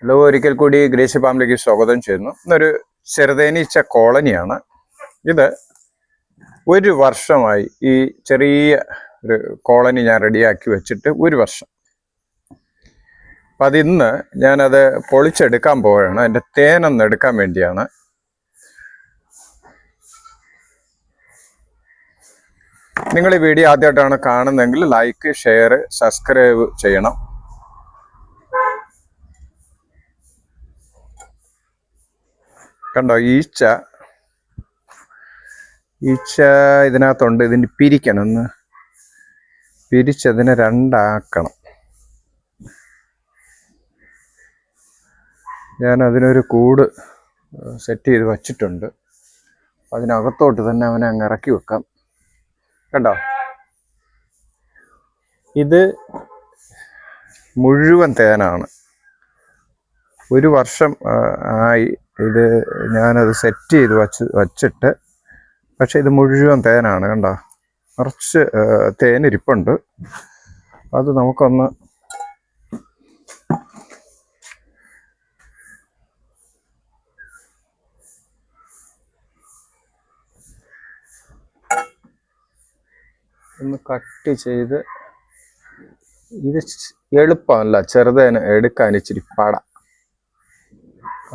Hello, ഒരിക്കൽ കൂടി Gracy ഫാമിലേക്ക് സ്വാഗതം ചെയ്യുന്നു. ഇന്നൊരു ചെറുതേനീച്ച കോളനിയാണ് ഇത്. ഒരു വർഷമായി ഈ ചെറിയ ഒരു കോളനി ഞാൻ റെഡിയാക്കി വെച്ചിട്ട് ഒരു വർഷം. അപ്പം അതിന്ന് ഞാനത് പൊളിച്ചെടുക്കാൻ പോവുകയാണ്. എൻ്റെ തേനൊന്ന് എടുക്കാൻ വേണ്ടിയാണ്. നിങ്ങൾ ഈ വീഡിയോ ആദ്യമായിട്ടാണ് കാണുന്നതെങ്കിൽ ലൈക്ക്, ഷെയർ, സബ്സ്ക്രൈബ് ചെയ്യണം. കണ്ടോ, ഈച്ച ഇതിനകത്തുണ്ട്. ഇതിന് പിരിക്കണം, ഒന്ന് പിരിച്ചതിനെ രണ്ടാക്കണം. ഞാൻ അതിനൊരു കൂട് സെറ്റ് ചെയ്ത് വച്ചിട്ടുണ്ട്. അതിനകത്തോട്ട് തന്നെ അവനെ അങ്ങ് ഇറക്കി വെക്കാം. കണ്ടോ, ഇത് മുഴുവൻ തേനാണ്. ഒരു വർഷം ആയി ഇത് ഞാനത് സെറ്റ് ചെയ്ത് വച്ചിട്ട്. പക്ഷെ ഇത് മുഴുവൻ തേനാണ്. കണ്ടോ, കുറച്ച് തേനിരിപ്പുണ്ട്. അത് നമുക്കൊന്ന് കട്ട് ചെയ്ത്, ഇത് എളുപ്പമല്ല, ചെറുതേന് എടുക്കാൻ ഇച്ചിരി പാട.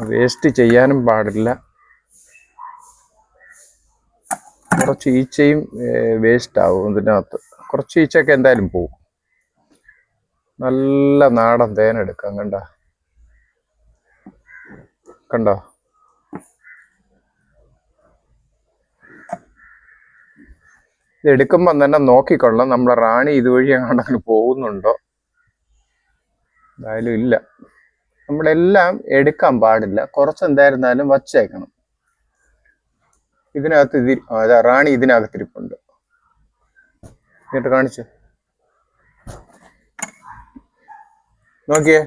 വേസ്റ്റ് ചെയ്യാനും പാടില്ല. കുറച്ച് ഈച്ചയും വേസ്റ്റ് ആവും ഇതിനകത്ത്. കുറച്ച് ഈച്ചയൊക്കെ എന്തായാലും പോവും. നല്ല നാടൻ തേനെടുക്കാം. കണ്ടോ, ഇത് എടുക്കുമ്പം തന്നെ നോക്കിക്കൊള്ളാം നമ്മളെ റാണി ഇതുവഴി എങ്ങാണ്ടെങ്കിലും പോകുന്നുണ്ടോ. എന്തായാലും ഇല്ല. നമ്മളെല്ലാം എടുക്കാൻ പാടില്ല, കുറച്ച് എന്തായിരുന്നാലും വച്ചേക്കണം. ഇതിനകത്ത് അതാ റാണി ഇതിനകത്തിരിപ്പുണ്ട്. എന്നിട്ട് കാണിച്ചു നോക്കിയേ,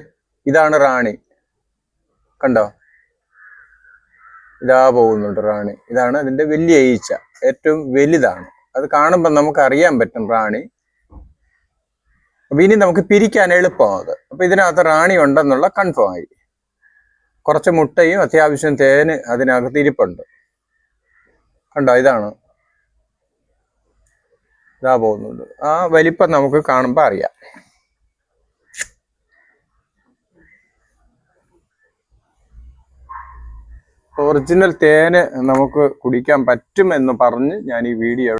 ഇതാണ് റാണി. കണ്ടോ, ഇതാ പോകുന്നുണ്ട് റാണി. ഇതാണ് അതിന്റെ വലിയ ഈച്ച, ഏറ്റവും വലുതാണ്. അത് കാണുമ്പോൾ നമുക്ക് അറിയാൻ പറ്റും റാണി. അപ്പൊ ഇനി നമുക്ക് പിരിക്കാൻ എളുപ്പമാണ് അത്. അപ്പൊ ഇതിനകത്ത് റാണി ഉണ്ടെന്നുള്ള കൺഫേം ആയി. കുറച്ച് മുട്ടയും അത്യാവശ്യം തേന് അതിനകത്ത് ഇരിപ്പുണ്ട്. കണ്ടോ, ഇതാണ്, ഇതാ പോകുന്നുണ്ട്. ആ വലിപ്പം നമുക്ക് കാണുമ്പോൾ അറിയാം. ഒറിജിനൽ തേന് നമുക്ക് കുടിക്കാൻ പറ്റുമെന്ന് പറഞ്ഞ് ഞാൻ ഈ വീഡിയോ